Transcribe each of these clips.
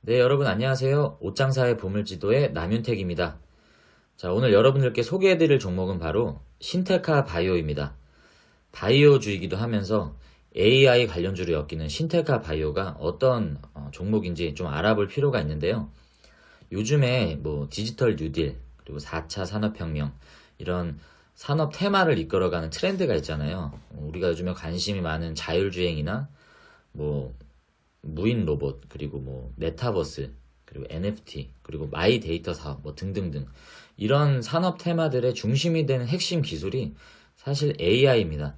네, 여러분 안녕하세요. 옷장사의 보물지도의 남윤택입니다. 자, 오늘 여러분들께 소개해드릴 종목은 바로 신테카 바이오입니다. 바이오주이기도 하면서 AI 관련주로 엮이는 신테카 바이오가 어떤 종목인지 좀 알아볼 필요가 있는데요. 요즘에 뭐 디지털 뉴딜, 그리고 4차 산업혁명, 이런 산업 테마를 이끌어가는 트렌드가 있잖아요. 우리가 요즘에 관심이 많은 자율주행이나 뭐 무인 로봇, 그리고 뭐 메타버스, 그리고 NFT, 그리고 마이 데이터 사업 뭐 등등등, 이런 산업 테마들의 중심이 되는 핵심 기술이 사실 AI입니다.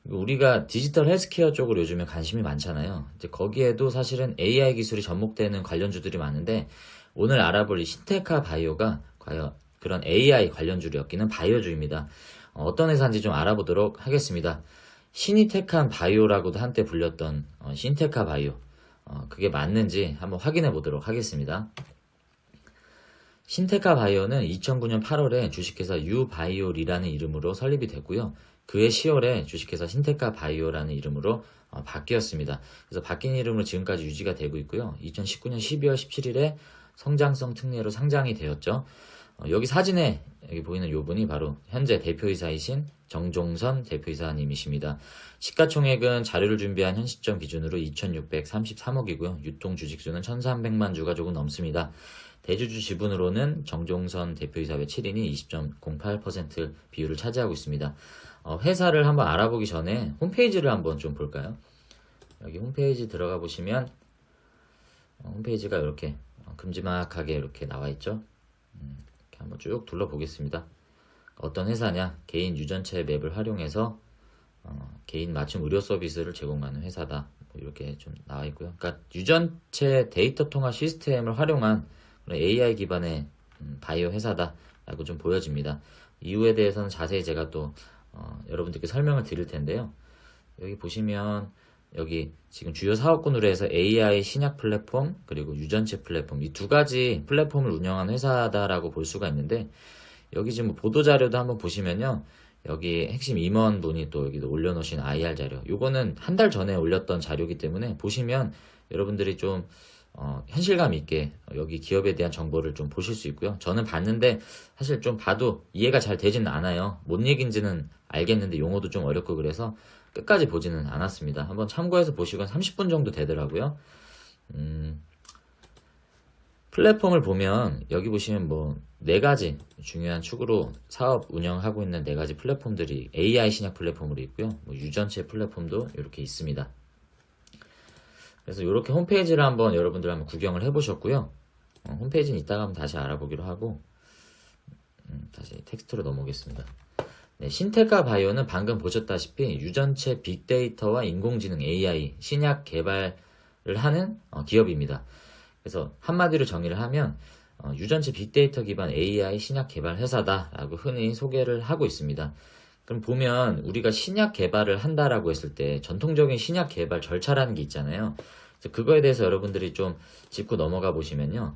우리가 디지털 헬스케어 쪽으로 요즘에 관심이 많잖아요. 이제 거기에도 사실은 AI 기술이 접목되는 관련주들이 많은데, 오늘 알아볼 이 신테카 바이오가 과연 그런 AI 관련주를 엮이는 바이오주입니다. 어떤 회사인지 좀 알아보도록 하겠습니다. 신이테칸 바이오라고도 한때 불렸던 신테카 바이오, 그게 맞는지 한번 확인해 보도록 하겠습니다. 신테카 바이오는 2009년 8월에 주식회사 유바이오리라는 이름으로 설립이 됐고요. 그해 10월에 주식회사 신테카 바이오라는 이름으로 바뀌었습니다. 그래서 바뀐 이름으로 지금까지 유지가 되고 있고요. 2019년 12월 17일에 성장성 특례로 상장이 되었죠. 여기 사진에 여기 보이는 요분이 바로 현재 대표이사이신 정종선 대표이사님이십니다. 시가총액은 자료를 준비한 현 시점 기준으로 2,633억이고요. 유통 주식수는 1,300만 주가 조금 넘습니다. 대주주 지분으로는 정종선 대표이사 외 7인이 20.08% 비율을 차지하고 있습니다. 회사를 한번 알아보기 전에 홈페이지를 한번 좀 볼까요? 여기 홈페이지 들어가 보시면 홈페이지가 이렇게 큼지막하게 이렇게 나와 있죠. 이렇게 한번 쭉 둘러보겠습니다. 어떤 회사냐? 개인 유전체 맵을 활용해서 개인 맞춤 의료 서비스를 제공하는 회사다. 이렇게 좀 나와 있고요. 그러니까 유전체 데이터 통합 시스템을 활용한 AI 기반의 바이오 회사다라고 좀 보여집니다. 이유에 대해서는 자세히 제가 또 여러분들께 설명을 드릴 텐데요. 여기 보시면 여기 지금 주요 사업군으로 해서 AI 신약 플랫폼, 그리고 유전체 플랫폼, 이 두 가지 플랫폼을 운영하는 회사다라고 볼 수가 있는데, 여기 지금 보도자료도 한번 보시면요. 여기 핵심 임원분이 또 여기 올려놓으신 IR 자료, 요거는 한 달 전에 올렸던 자료이기 때문에 보시면 여러분들이 좀 현실감 있게 여기 기업에 대한 정보를 좀 보실 수 있고요. 저는 봤는데 사실 좀 봐도 이해가 잘 되지는 않아요. 뭔 얘기인지는 알겠는데 용어도 좀 어렵고 그래서 끝까지 보지는 않았습니다. 한번 참고해서 보시고 30분 정도 되더라고요. 플랫폼을 보면 여기 보시면 뭐 4가지 중요한 축으로 사업 운영하고 있는 4가지 플랫폼들이 AI 신약 플랫폼으로 있고요. 뭐 유전체 플랫폼도 이렇게 있습니다. 그래서 이렇게 홈페이지를 한번 여러분들 한번 구경을 해보셨고요. 홈페이지는 이따가 한번 다시 알아보기로 하고, 다시 텍스트로 넘어오겠습니다. 네, 신테카 바이오는 방금 보셨다시피 유전체 빅데이터와 인공지능 AI 신약 개발을 하는 기업입니다. 그래서 한마디로 정의를 하면 유전체 빅데이터 기반 AI 신약 개발 회사다라고 흔히 소개를 하고 있습니다. 그럼 보면 우리가 신약 개발을 한다라고 했을 때 전통적인 신약 개발 절차라는 게 있잖아요. 그래서 그거에 대해서 여러분들이 좀 짚고 넘어가 보시면요.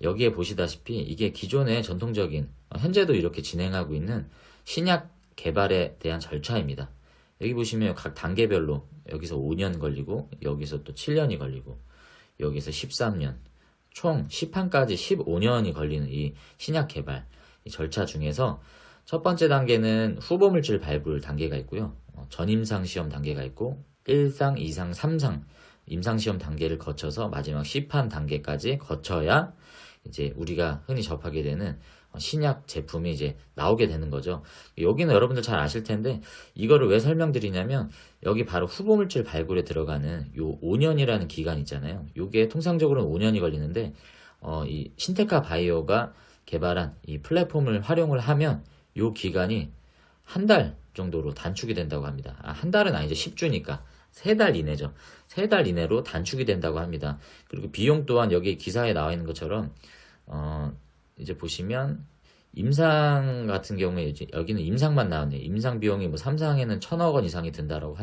여기에 보시다시피 이게 기존의 전통적인, 현재도 이렇게 진행하고 있는 신약 개발에 대한 절차입니다. 여기 보시면 각 단계별로 여기서 5년 걸리고, 여기서 또 7년이 걸리고, 여기서 13년, 총 10판까지 15년이 걸리는 이 신약 개발 이 절차 중에서 첫 번째 단계는 후보물질 발굴 단계가 있고요. 전임상 시험 단계가 있고, 1상, 2상, 3상 임상시험 단계를 거쳐서 마지막 시판 단계까지 거쳐야 이제 우리가 흔히 접하게 되는 신약 제품이 이제 나오게 되는 거죠. 여기는 여러분들 잘 아실 텐데, 이거를 왜 설명드리냐면, 여기 바로 후보물질 발굴에 들어가는 요 5년이라는 기간 있잖아요. 요게 통상적으로는 5년이 걸리는데, 이 신테카 바이오가 개발한 이 플랫폼을 활용을 하면 요 기간이 한 달 정도로 단축이 된다고 합니다. 한 달은 아니죠. 10주니까. 3달 이내죠. 3달 이내로 단축이 된다고 합니다. 그리고 비용 또한 여기 기사에 나와 있는 것처럼, 이제 보시면 임상 같은 경우에 이제 여기는 임상만 나왔네요. 임상 비용이 뭐 3상에는 1,000억 원 이상이 든다라고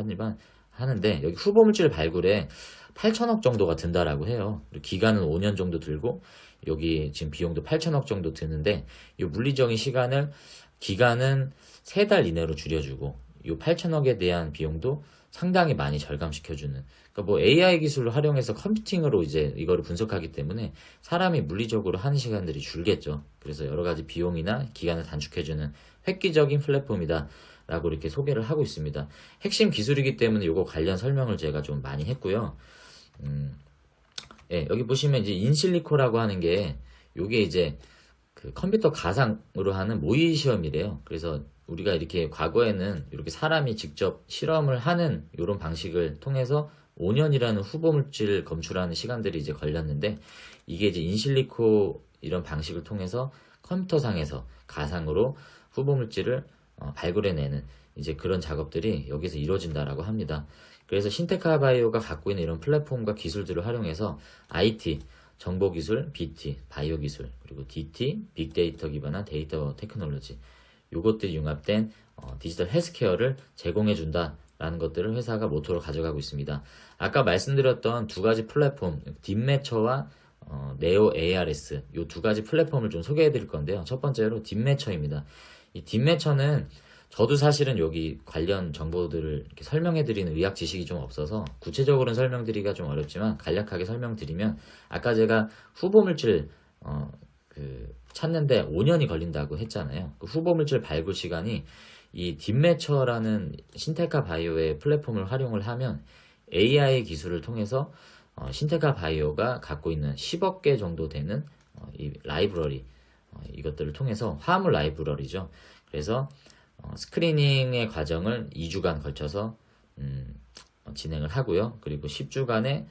하는데, 여기 후보물질 발굴에 8,000억 정도가 든다라고 해요. 기간은 5년 정도 들고, 여기 지금 비용도 8,000억 정도 드는데, 이 물리적인 기간은 3달 이내로 줄여주고, 이 8,000억에 대한 비용도 상당히 많이 절감시켜주는, 그러니까 뭐 AI 기술을 활용해서 컴퓨팅으로 이제 이거를 분석하기 때문에 사람이 물리적으로 하는 시간들이 줄겠죠. 그래서 여러 가지 비용이나 기간을 단축해주는 획기적인 플랫폼이다 라고 이렇게 소개를 하고 있습니다. 핵심 기술이기 때문에 이거 관련 설명을 제가 좀 많이 했고요. 예, 여기 보시면 이제 인실리코라고 하는 게 요게 이제 그 컴퓨터 가상으로 하는 모의 시험이래요. 그래서 우리가 이렇게 과거에는 이렇게 사람이 직접 실험을 하는 이런 방식을 통해서 5년이라는 후보 물질 검출하는 시간들이 이제 걸렸는데, 이게 이제 인실리코 이런 방식을 통해서 컴퓨터상에서 가상으로 후보 물질을 발굴해내는 이제 그런 작업들이 여기서 이루어진다라고 합니다. 그래서 신테카 바이오가 갖고 있는 이런 플랫폼과 기술들을 활용해서 IT, 정보기술, BT, 바이오 기술, 그리고 DT, 빅데이터 기반한 데이터 테크놀로지, 요것들이 융합된 디지털 헬스케어를 제공해준다라는 것들을 회사가 모토로 가져가고 있습니다. 아까 말씀드렸던 두 가지 플랫폼, 딥매처와 네오 ARS, 요 두 가지 플랫폼을 좀 소개해 드릴 건데요. 첫 번째로 딥매처입니다. 이 딥매처는 저도 사실은 여기 관련 정보들을 이렇게 설명해드리는 의학 지식이 좀 없어서 구체적으로는 설명드리기가 좀 어렵지만 간략하게 설명드리면, 아까 제가 후보물질 찾는데 5년이 걸린다고 했잖아요. 그 후보물질 발굴 시간이 이 딥매처라는 신테카 바이오의 플랫폼을 활용을 하면 AI 기술을 통해서 신테카 바이오가 갖고 있는 10억 개 정도 되는 이 라이브러리, 이것들을 통해서 화합물 라이브러리죠. 그래서 스크리닝의 과정을 2주간 걸쳐서 진행을 하고요. 그리고 10주간의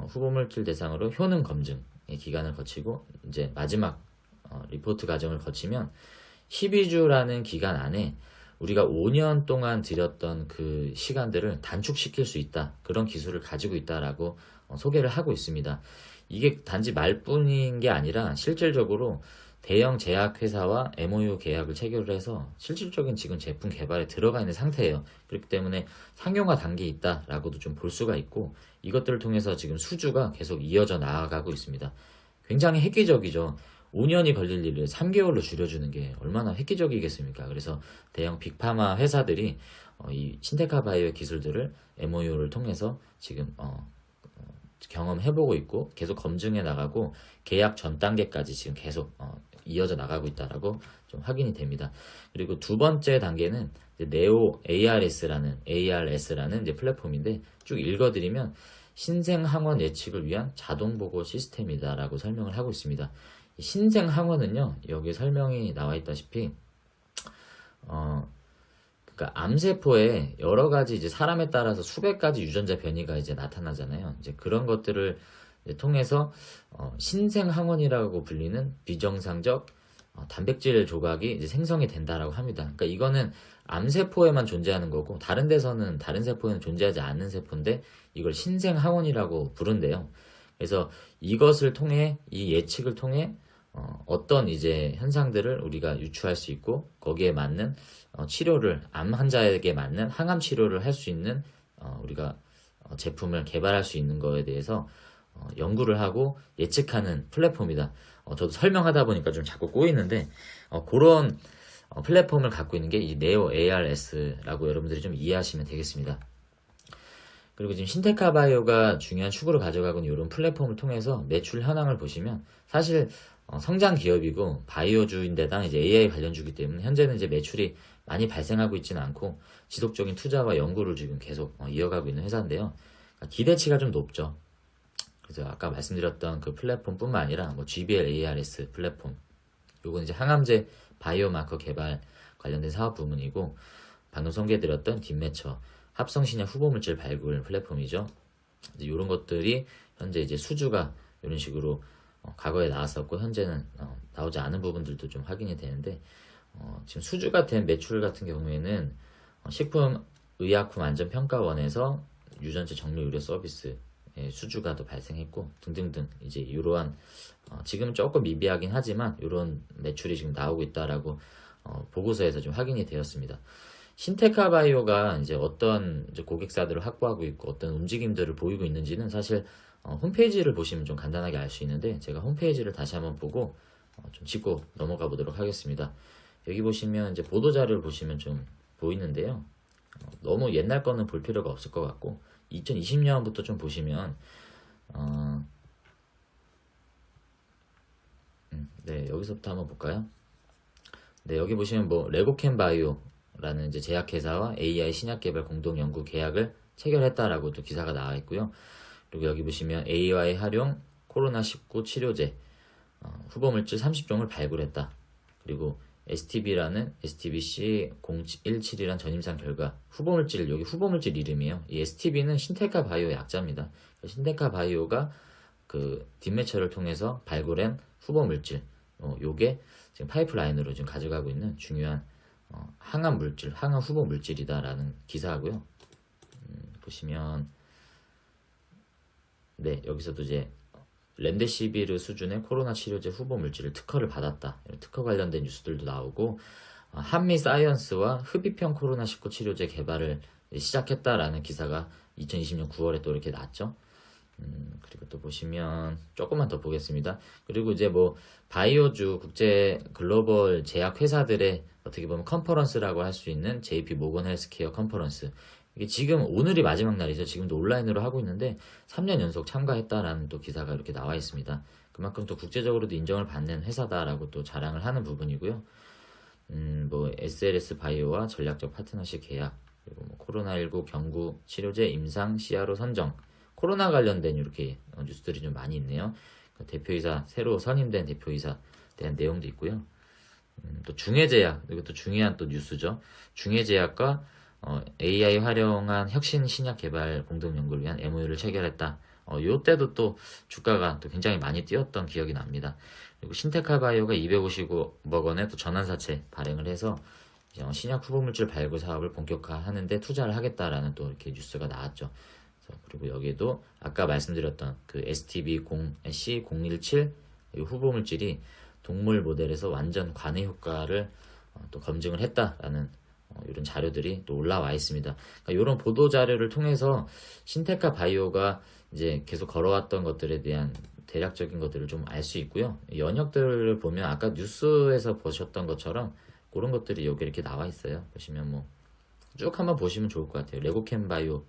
후보물질 대상으로 효능 검증의 기간을 거치고 이제 마지막 리포트 과정을 거치면 12주라는 기간 안에 우리가 5년 동안 들였던 그 시간들을 단축시킬 수 있다. 그런 기술을 가지고 있다라고 소개를 하고 있습니다. 이게 단지 말뿐인 게 아니라 실질적으로 대형 제약회사와 MOU 계약을 체결을 해서 실질적인 지금 제품 개발에 들어가 있는 상태예요. 그렇기 때문에 상용화 단계에 있다라고도 좀 볼 수가 있고, 이것들을 통해서 지금 수주가 계속 이어져 나아가고 있습니다. 굉장히 획기적이죠. 5년이 걸릴 일을 3개월로 줄여주는 게 얼마나 획기적이겠습니까? 그래서 대형 빅파마 회사들이 이 신테카 바이오의 기술들을 MOU를 통해서 지금 경험해보고 있고 계속 검증해 나가고 계약 전 단계까지 지금 계속 이어져 나가고 있다라고 좀 확인이 됩니다. 그리고 두 번째 단계는 이제 네오 ARS라는 이제 플랫폼인데, 쭉 읽어드리면 신생항원 예측을 위한 자동 보고 시스템이다라고 설명을 하고 있습니다. 이 신생항원은요, 여기 설명이 나와 있다시피 그러니까 암세포에 여러 가지 이제 사람에 따라서 수백 가지 유전자 변이가 이제 나타나잖아요. 이제 그런 것들을 통해서 신생항원이라고 불리는 비정상적 단백질 조각이 이제 생성이 된다라고 합니다. 그러니까 이거는 암세포에만 존재하는 거고 다른 데서는, 다른 세포에는 존재하지 않는 세포인데 이걸 신생항원이라고 부른대요. 그래서 이것을 통해, 이 예측을 통해 어떤 이제 현상들을 우리가 유추할 수 있고 거기에 맞는 치료를, 암 환자에게 맞는 항암 치료를 할 수 있는 우리가 제품을 개발할 수 있는 거에 대해서 연구를 하고 예측하는 플랫폼이다. 저도 설명하다 보니까 좀 자꾸 꼬이는데 그런 플랫폼을 갖고 있는 게 이 네오 ARS라고 여러분들이 좀 이해하시면 되겠습니다. 그리고 지금 신테카 바이오가 중요한 축으로 가져가고 있는 이런 플랫폼을 통해서 매출 현황을 보시면 사실 성장 기업이고 바이오주인데다 이제 AI 관련주기 때문에 현재는 이제 매출이 많이 발생하고 있지는 않고 지속적인 투자와 연구를 지금 계속 이어가고 있는 회사인데요. 그러니까 기대치가 좀 높죠. 그래서 아까 말씀드렸던 그 플랫폼뿐만 아니라 뭐 GBL ARS 플랫폼, 요건 이제 항암제 바이오마커 개발 관련된 사업 부문이고, 방금 소개해드렸던 딥매처 합성신약 후보물질 발굴 플랫폼이죠. 이제 이런 것들이 현재 이제 수주가 이런 식으로 과거에 나왔었고 현재는 나오지 않은 부분들도 좀 확인이 되는데, 지금 수주가 된 매출 같은 경우에는 식품의약품안전평가원에서 유전체 정밀 의료 서비스 수주가 또 발생했고 등등등, 이제 이러한 지금 조금 미비하긴 하지만 이런 매출이 지금 나오고 있다라고 보고서에서 좀 확인이 되었습니다. 신테카 바이오가 이제 어떤 이제 고객사들을 확보하고 있고 어떤 움직임들을 보이고 있는지는 사실 홈페이지를 보시면 좀 간단하게 알 수 있는데, 제가 홈페이지를 다시 한번 보고 좀 짚고 넘어가 보도록 하겠습니다. 여기 보시면 이제 보도자료를 보시면 좀 보이는데요. 너무 옛날 거는 볼 필요가 없을 것 같고 2020년부터 좀 보시면 네, 여기서부터 한번 볼까요? 네, 여기 보시면 뭐 레고캔 바이오라는 이제 제약회사와 AI 신약 개발 공동 연구 계약을 체결했다라고 또 기사가 나와 있고요. 그리고 여기 보시면 AI 활용 코로나19 치료제 후보물질 30종을 발굴했다. 그리고 STB라는 STBC017이란 전임상 결과 후보물질, 여기 후보물질 이름이에요. 이 STB는 신테카 바이오 약자입니다. 신테카 바이오가 그 뒷매체를 통해서 발굴한 후보물질, 요게 지금 파이프라인으로 지금 가져가고 있는 중요한 항암 물질, 항암 후보 물질이다라는 기사고요. 보시면 네, 여기서도 이제 렘데시비르 수준의 코로나 치료제 후보 물질을 특허를 받았다. 특허 관련된 뉴스들도 나오고 한미 사이언스와 흡입형 코로나19 치료제 개발을 시작했다라는 기사가 2020년 9월에 또 이렇게 났죠. 그리고 또 보시면 조금만 더 보겠습니다. 그리고 이제 뭐 바이오주 국제 글로벌 제약 회사들의 어떻게 보면 컨퍼런스라고 할 수 있는 JP 모건 헬스케어 컨퍼런스. 이게 지금 오늘이 마지막 날이죠. 지금도 온라인으로 하고 있는데 3년 연속 참가했다라는 또 기사가 이렇게 나와 있습니다. 그만큼 또 국제적으로도 인정을 받는 회사다라고 또 자랑을 하는 부분이고요. 뭐 SLS 바이오와 전략적 파트너십 계약, 그리고 뭐 코로나19 경구 치료제 임상 CRO 선정, 코로나 관련된 이렇게 뉴스들이 좀 많이 있네요. 대표이사 새로 선임된 대표이사 대한 내용도 있고요. 또 중해제약, 이것도 중요한 또 뉴스죠. 중해제약과 AI 활용한 혁신 신약 개발 공동 연구를 위한 MOU를 체결했다. 요때도 또 주가가 또 굉장히 많이 뛰었던 기억이 납니다. 그리고 신테카 바이오가 250억 원의 또 전환사채 발행을 해서 신약 후보물질 발굴 사업을 본격화하는데 투자를 하겠다라는 또 이렇게 뉴스가 나왔죠. 그리고 여기에도 아까 말씀드렸던 그 STB0C017 후보물질이 동물 모델에서 완전 관해 효과를 또 검증을 했다라는 이런 자료들이 또 올라와 있습니다. 그러니까 이런 보도 자료를 통해서 신테카 바이오가 이제 계속 걸어왔던 것들에 대한 대략적인 것들을 좀 알 수 있고요. 연역들을 보면 아까 뉴스에서 보셨던 것처럼 그런 것들이 여기 이렇게 나와 있어요. 보시면 뭐 쭉 한번 보시면 좋을 것 같아요. 레고캔 바이오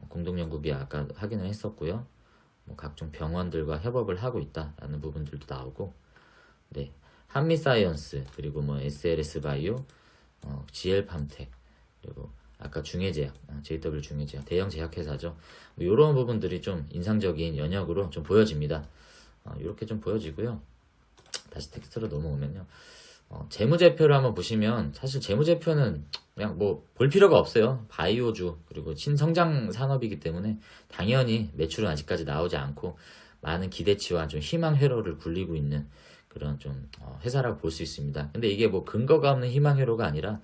공동연구비 아까 확인을 했었고요. 뭐 각종 병원들과 협업을 하고 있다라는 부분들도 나오고, 네, 한미사이언스 그리고 뭐 SLS 바이오, GL팜텍 그리고 아까 중해제약, JW 중해제약 대형 제약회사죠. 뭐 이런 부분들이 좀 인상적인 연역으로 좀 보여집니다. 이렇게 좀 보여지고요. 다시 텍스트로 넘어오면요. 재무제표를 한번 보시면 사실 재무제표는 그냥 뭐 볼 필요가 없어요. 바이오주 그리고 신성장 산업이기 때문에 당연히 매출은 아직까지 나오지 않고 많은 기대치와 좀 희망 회로를 굴리고 있는 그런 좀 회사라고 볼 수 있습니다. 근데 이게 뭐 근거가 없는 희망 회로가 아니라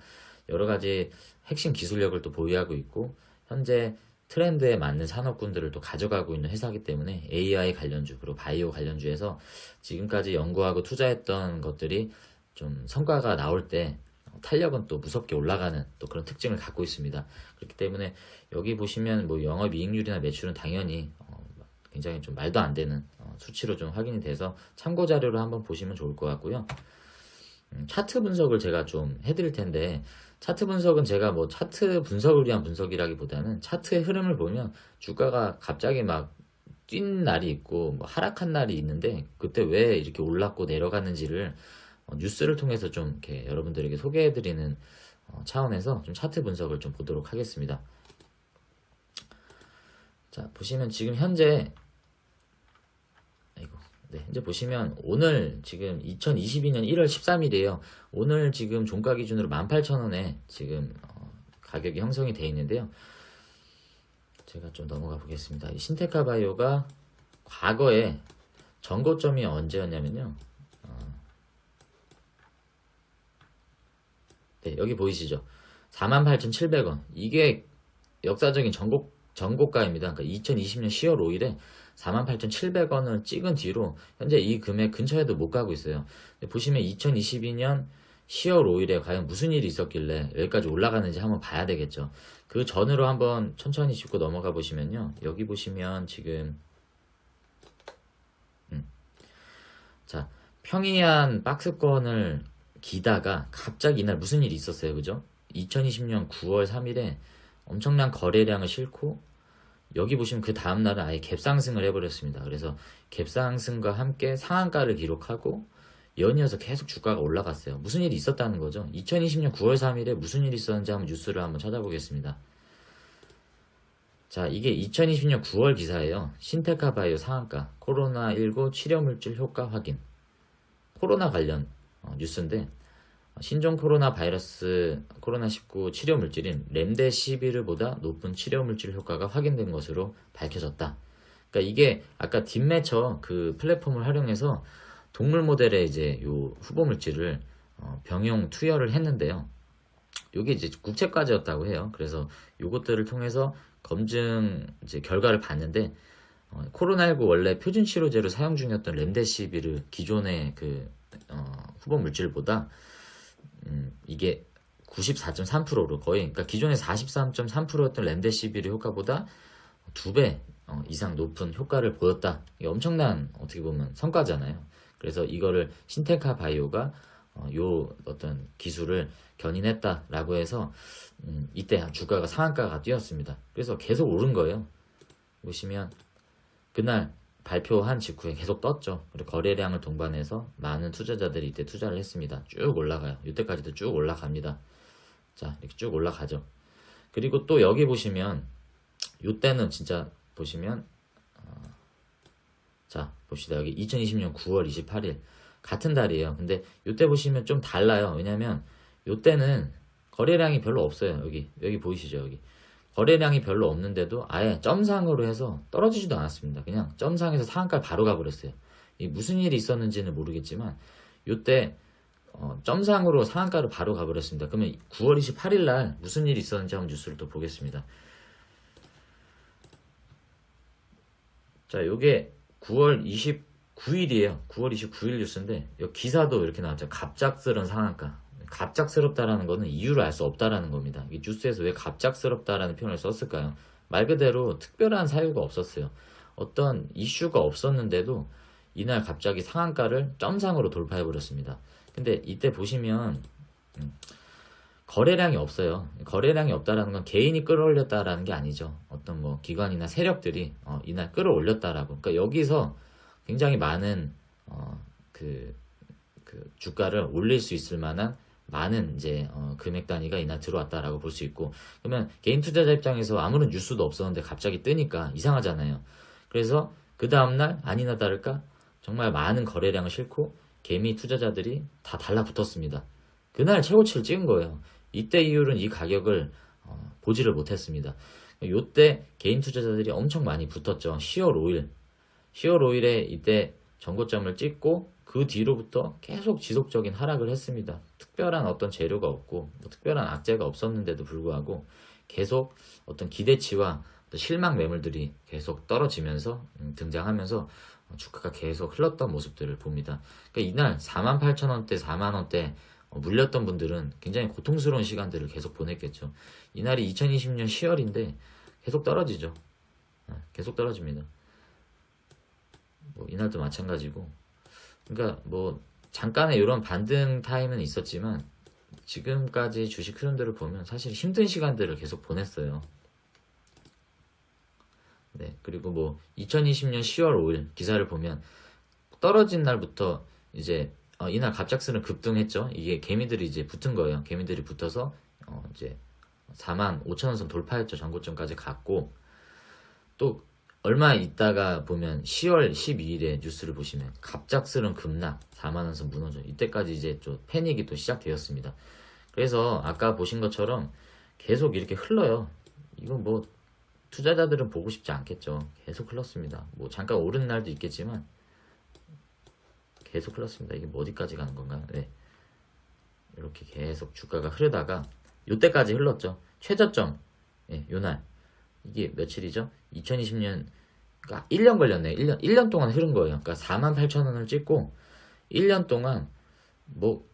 여러 가지 핵심 기술력을 또 보유하고 있고 현재 트렌드에 맞는 산업군들을 또 가져가고 있는 회사이기 때문에 AI 관련주 그리고 바이오 관련주에서 지금까지 연구하고 투자했던 것들이 좀 성과가 나올 때 탄력은 또 무섭게 올라가는 또 그런 특징을 갖고 있습니다. 그렇기 때문에 여기 보시면 뭐 영업이익률이나 매출은 당연히 굉장히 좀 말도 안 되는 수치로 좀 확인이 돼서 참고 자료로 한번 보시면 좋을 것 같고요. 차트 분석을 제가 좀 해드릴 텐데 차트 분석은 제가 뭐 차트 분석을 위한 분석이라기보다는 차트의 흐름을 보면 주가가 갑자기 막 뛴 날이 있고 뭐 하락한 날이 있는데 그때 왜 이렇게 올랐고 내려갔는지를 뉴스를 통해서 좀 이렇게 여러분들에게 소개해드리는 차원에서 좀 차트 분석을 좀 보도록 하겠습니다. 자, 보시면 지금 현재 현재 보시면 오늘 지금 2022년 1월 13일이에요. 오늘 지금 종가 기준으로 18,000원에 지금 가격이 형성이 되어 있는데요. 제가 좀 넘어가 보겠습니다. 이 신테카 바이오가 과거에 전고점이 언제였냐면요. 네, 여기 보이시죠? 48,700원. 이게 역사적인 전고가입니다. 그러니까 2020년 10월 5일에 48,700원을 찍은 뒤로 현재 이 금액 근처에도 못 가고 있어요. 보시면 2022년 10월 5일에 과연 무슨 일이 있었길래 여기까지 올라가는지 한번 봐야 되겠죠. 그 전으로 한번 천천히 짚고 넘어가 보시면요. 여기 보시면 지금 자, 평이한 박스권을 기다가 갑자기 이날 무슨 일이 있었어요. 그죠? 2020년 9월 3일에 엄청난 거래량을 싣고 여기 보시면 그 다음날은 아예 갭상승을 해버렸습니다. 그래서 갭상승과 함께 상한가를 기록하고 연이어서 계속 주가가 올라갔어요. 무슨 일이 있었다는 거죠. 2020년 9월 3일에 무슨 일이 있었는지 한번 뉴스를 한번 찾아보겠습니다. 자, 이게 2020년 9월 기사예요. 신테카 바이오 상한가, 코로나19 치료물질 효과 확인. 코로나 관련 뉴스인데 신종 코로나 바이러스 코로나19 치료물질인 렘데시비르보다 높은 치료물질 효과가 확인된 것으로 밝혀졌다. 그러니까 이게 아까 딥매처 그 플랫폼을 활용해서 동물 모델의 이제 요 후보 물질을 병용 투여를 했는데요. 요게 이제 국책과제였다고 해요. 그래서 요것들을 통해서 검증 이제 결과를 봤는데 코로나19 원래 표준 치료제로 사용 중이었던 렘데시비르 기존의 그 후보 물질보다 이게 94.3%로 거의 그러니까 기존에 43.3%였던 렘데시비르 효과보다 2배 이상 높은 효과를 보였다. 이게 엄청난 어떻게 보면 성과잖아요. 그래서 이거를 신테카 바이오가 요 어떤 기술을 견인했다라고 해서 이때 주가가 상한가가 뛰었습니다. 그래서 계속 오른 거예요. 보시면 그날 발표한 직후에 계속 떴죠. 그리고 거래량을 동반해서 많은 투자자들이 이때 투자를 했습니다. 쭉 올라가요. 이때까지도 쭉 올라갑니다. 자, 이렇게 쭉 올라가죠. 그리고 또 여기 보시면 이때는 진짜 보시면 자, 봅시다. 여기 2020년 9월 28일 같은 달이에요. 근데 이때 보시면 좀 달라요. 왜냐면 이때는 거래량이 별로 없어요. 여기 보이시죠? 여기 거래량이 별로 없는데도 아예 점상으로 해서 떨어지지도 않았습니다. 그냥 점상에서 상한가를 바로 가버렸어요. 이 무슨 일이 있었는지는 모르겠지만 이때 점상으로 상한가를 바로 가버렸습니다. 그러면 9월 28일 날 무슨 일이 있었는지 한번 뉴스를 또 보겠습니다. 자, 요게 9월 29일이에요. 9월 29일 뉴스인데 여기 기사도 이렇게 나왔죠. 갑작스런 상한가. 갑작스럽다라는 거는 이유를 알 수 없다라는 겁니다. 이 뉴스에서 왜 갑작스럽다라는 표현을 썼을까요? 말 그대로 특별한 사유가 없었어요. 어떤 이슈가 없었는데도 이날 갑자기 상한가를 점상으로 돌파해 버렸습니다. 근데 이때 보시면 거래량이 없어요. 거래량이 없다라는 건 개인이 끌어올렸다라는 게 아니죠. 어떤 뭐 기관이나 세력들이 이날 끌어올렸다라고. 그러니까 여기서 굉장히 많은 그 주가를 올릴 수 있을 만한 많은 이제 금액 단위가 이날 들어왔다라고 볼 수 있고, 그러면 개인 투자자 입장에서 아무런 뉴스도 없었는데 갑자기 뜨니까 이상하잖아요. 그래서 그 다음날 아니나 다를까 정말 많은 거래량을 싣고 개미 투자자들이 다 달라붙었습니다. 그날 최고치를 찍은 거예요. 이때 이후로는 이 가격을 보지를 못했습니다. 이때 개인 투자자들이 엄청 많이 붙었죠. 10월 5일에 이때 전고점을 찍고 그 뒤로부터 계속 지속적인 하락을 했습니다. 특별한 어떤 재료가 없고 특별한 악재가 없었는데도 불구하고 계속 어떤 기대치와 실망 매물들이 계속 떨어지면서 등장하면서 주가가 계속 흘렀던 모습들을 봅니다. 그러니까 이날 48,000원대, 4만원대 물렸던 분들은 굉장히 고통스러운 시간들을 계속 보냈겠죠. 이날이 2020년 10월인데 계속 떨어지죠. 계속 떨어집니다. 뭐 이날도 마찬가지고. 그러니까 뭐 잠깐의 이런 반등 타임은 있었지만 지금까지 주식 흐름들을 보면 사실 힘든 시간들을 계속 보냈어요. 네, 그리고 뭐 2020년 10월 5일 기사를 보면 떨어진 날부터 이제 이날 갑작스런 급등했죠. 이게 개미들이 이제 붙은 거예요. 개미들이 붙어서 이제 45,000원 선 돌파했죠. 전고점까지 갔고, 또 얼마 있다가 보면 10월 12일에 뉴스를 보시면 갑작스런 급락 4만원 선 무너져. 이때까지 이제 좀 패닉이 또 시작되었습니다. 그래서 아까 보신 것처럼 계속 이렇게 흘러요. 이건 뭐 투자자들은 보고 싶지 않겠죠. 계속 흘렀습니다. 뭐 잠깐 오른 날도 있겠지만 계속 흘렀습니다. 이게 뭐 어디까지 가는 건가요? 네. 이렇게 계속 주가가 흐르다가 요때까지 흘렀죠. 최저점, 예, 요날. 이게 며칠이죠? 2020년, 그러니까 1년 걸렸네요. 1년 동안 흐른 거예요. 그러니까 48,000원을 찍고 1년 동안 뭐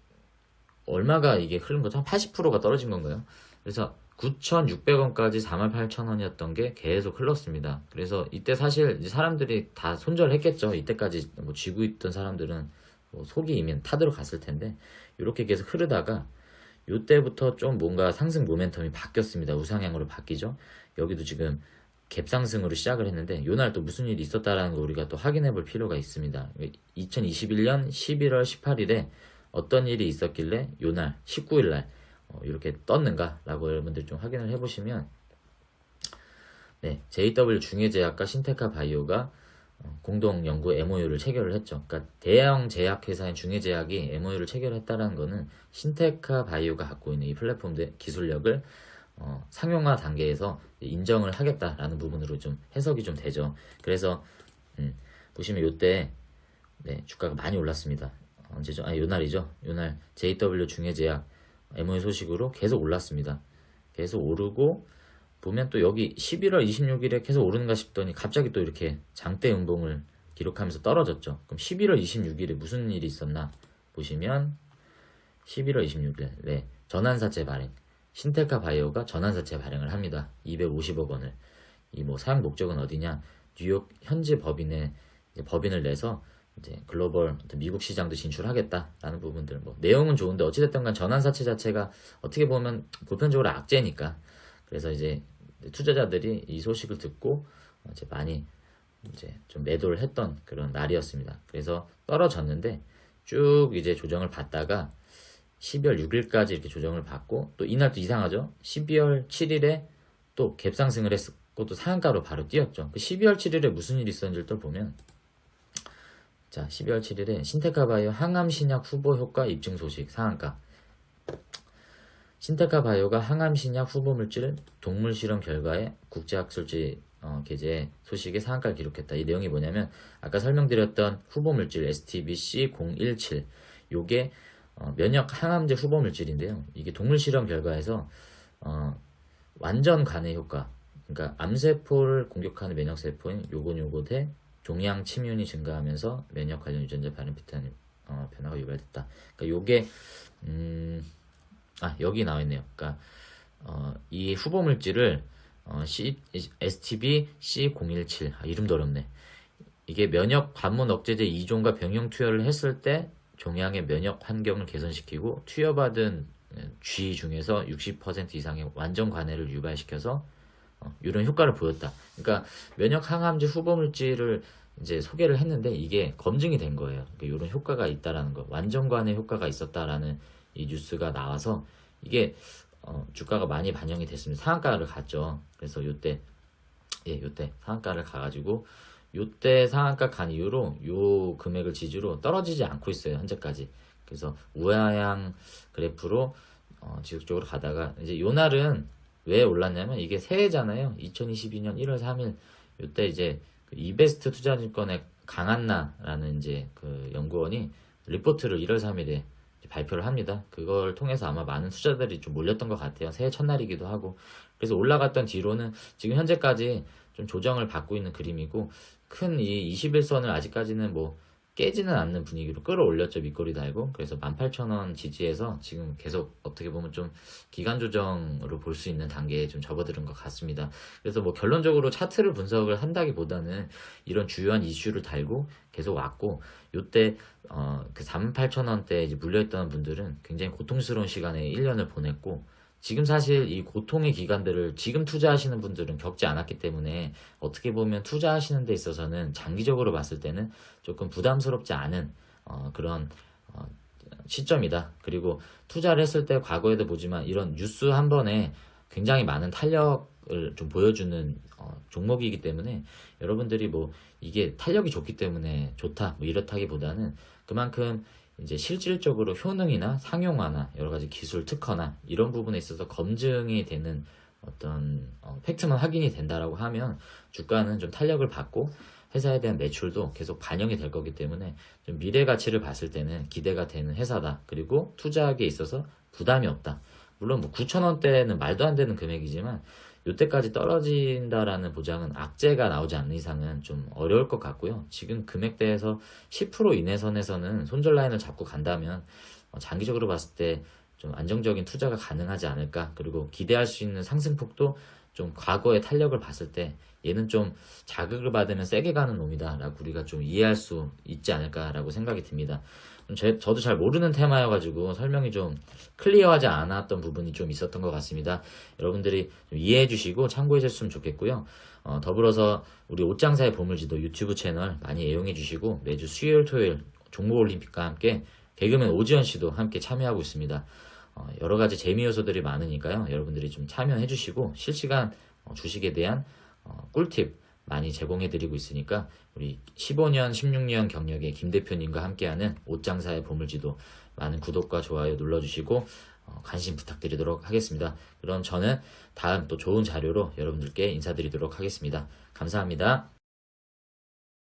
얼마가 이게 흐른 거죠? 한 80%가 떨어진 건가요? 그래서 9,600원까지 48,000원이었던 게 계속 흘렀습니다. 그래서 이때 사실 이제 사람들이 다 손절했겠죠. 이때까지 뭐 쥐고 있던 사람들은 뭐 속이 이미 타들어 갔을 텐데, 이렇게 계속 흐르다가 요때부터 좀 뭔가 상승 모멘텀이 바뀌었습니다. 우상향으로 바뀌죠. 여기도 지금 갭 상승으로 시작을 했는데 요날 또 무슨 일이 있었다라는 거 우리가 또 확인해 볼 필요가 있습니다. 2021년 11월 18일에 어떤 일이 있었길래 요날 19일날 이렇게 떴는가 라고 여러분들 좀 확인을 해보시면, 네, JW 중해제약과 신테카 바이오가 공동 연구 MOU를 체결을 했죠. 그러니까 대형 제약회사인 중해제약이 MOU를 체결했다는 거는 신테카 바이오가 갖고 있는 이 플랫폼의 기술력을 상용화 단계에서 인정을 하겠다라는 부분으로 좀 해석이 좀 되죠. 그래서 보시면 요때 네, 주가가 많이 올랐습니다. 언제죠? 요날이죠. 요날 JW 중해제약 MOU 소식으로 계속 올랐습니다. 계속 오르고 보면 또 여기 11월 26일에 계속 오르는가 싶더니 갑자기 또 이렇게 장대 음봉을 기록하면서 떨어졌죠. 그럼 11월 26일에 무슨 일이 있었나 보시면 11월 26일 네, 전환사채 발행, 신테카 바이오가 전환사채 발행을 합니다. 250억 원을. 이 뭐 사용 목적은 어디냐? 뉴욕 현지 법인을 내서 이제 글로벌 미국 시장도 진출하겠다라는 부분들, 뭐 내용은 좋은데 어찌됐든 간 전환사채 자체가 어떻게 보면 보편적으로 악재니까, 그래서 이제 투자자들이 이 소식을 듣고 이제 많이 이제 좀 매도를 했던 그런 날이었습니다. 그래서 떨어졌는데 쭉 이제 조정을 받다가 12월 6일까지 이렇게 조정을 받고, 또 이날 또 이상하죠. 12월 7일에 또 갭상승을 했고 또 상한가로 바로 뛰었죠. 그 12월 7일에 무슨 일이 있었는지를 또 보면, 자, 12월 7일에 신테카바이오 항암신약 후보 효과 입증 소식 상한가. 신테카바이오가 항암신약 후보물질 동물 실험 결과에 국제학술지 게재 소식에 상한가를 기록했다. 이 내용이 뭐냐면 아까 설명드렸던 후보물질 STBC017 요게 면역 항암제 후보물질인데요. 이게 동물 실험 결과에서 완전 관해 효과, 그러니까 암세포를 공격하는 면역세포인 요거 대 종양 침윤이 증가하면서 면역 관련 유전자 발현 비슷한 변화가 유발됐다. 그러니까 요게 여기 나와 있네요. 그러니까 이 후보 물질을 STB-C017 이름도 어렵네. 이게 면역 관문 억제제 2종과 병용 투여를 했을 때 종양의 면역 환경을 개선시키고 투여받은 쥐 중에서 60% 이상의 완전 관해를 유발시켜서 이런 효과를 보였다. 그러니까 면역 항암제 후보 물질을 이제 소개를 했는데 이게 검증이 된 거예요. 그러니까 이런 효과가 있다라는 거, 완전 관해 효과가 있었다라는 이 뉴스가 나와서 이게 주가가 많이 반영이 됐습니다. 상한가를 갔죠. 그래서 요때 상한가를 가가지고 요때 상한가 간 이후로 요 금액을 지지로 떨어지지 않고 있어요. 현재까지. 그래서 우하향 그래프로 지속적으로 가다가 이제 요 날은 왜 올랐냐면 이게 새해잖아요. 2022년 1월 3일 요때 이제 그 이베스트 투자증권의 강한나라는 이제 그 연구원이 리포트를 1월 3일에 발표를 합니다. 그걸 통해서 아마 많은 투자들이 좀 몰렸던 것 같아요. 새해 첫날이기도 하고. 그래서 올라갔던 뒤로는 지금 현재까지 좀 조정을 받고 있는 그림이고, 큰 이 21선을 아직까지는 뭐 깨지는 않는 분위기로 끌어올렸죠. 밑거리 달고. 그래서 18,000원 지지에서 지금 계속 어떻게 보면 좀 기간 조정으로 볼 수 있는 단계에 좀 접어드는 것 같습니다. 그래서 뭐 결론적으로 차트를 분석을 한다기보다는 이런 주요한 이슈를 달고 계속 왔고, 요때 그 48,000원대 이제 물려있던 분들은 굉장히 고통스러운 시간에 1년을 보냈고, 지금 사실 이 고통의 기간들을 지금 투자하시는 분들은 겪지 않았기 때문에 어떻게 보면 투자하시는 데 있어서는 장기적으로 봤을 때는 조금 부담스럽지 않은 그런 시점이다. 그리고 투자를 했을 때 과거에도 보지만 이런 뉴스 한 번에 굉장히 많은 탄력을 좀 보여주는 종목이기 때문에 여러분들이 뭐 이게 탄력이 좋기 때문에 좋다 뭐 이렇다기보다는 그만큼 이제 실질적으로 효능이나 상용화나 여러 가지 기술 특허나 이런 부분에 있어서 검증이 되는 어떤 팩트만 확인이 된다라고 하면 주가는 좀 탄력을 받고 회사에 대한 매출도 계속 반영이 될 거기 때문에 좀 미래 가치를 봤을 때는 기대가 되는 회사다. 그리고 투자하기에 있어서 부담이 없다. 물론 뭐 9,000원대는 말도 안 되는 금액이지만 이때까지 떨어진다라는 보장은 악재가 나오지 않는 이상은 좀 어려울 것 같고요. 지금 금액대에서 10% 이내 선에서는 손절 라인을 잡고 간다면 장기적으로 봤을 때 좀 안정적인 투자가 가능하지 않을까. 그리고 기대할 수 있는 상승폭도 좀 과거의 탄력을 봤을 때 얘는 좀 자극을 받으면 세게 가는 놈이다 라고 우리가 좀 이해할 수 있지 않을까라고 생각이 듭니다. 저도 잘 모르는 테마여가지고 설명이 좀 클리어하지 않았던 부분이 좀 있었던 것 같습니다. 여러분들이 좀 이해해 주시고 참고해 주셨으면 좋겠고요. 더불어서 우리 옷장사의 보물지도 유튜브 채널 많이 애용해 주시고 매주 수요일 토요일 종목올림픽과 함께 개그맨 오지연 씨도 함께 참여하고 있습니다. 여러 가지 재미 요소들이 많으니까요. 여러분들이 좀 참여해 주시고 실시간 주식에 대한 꿀팁 많이 제공해 드리고 있으니까 우리 15년, 16년 경력의 김 대표님과 함께하는 옷장사의 보물지도 많은 구독과 좋아요 눌러주시고 관심 부탁드리도록 하겠습니다. 그럼 저는 다음 또 좋은 자료로 여러분들께 인사드리도록 하겠습니다. 감사합니다.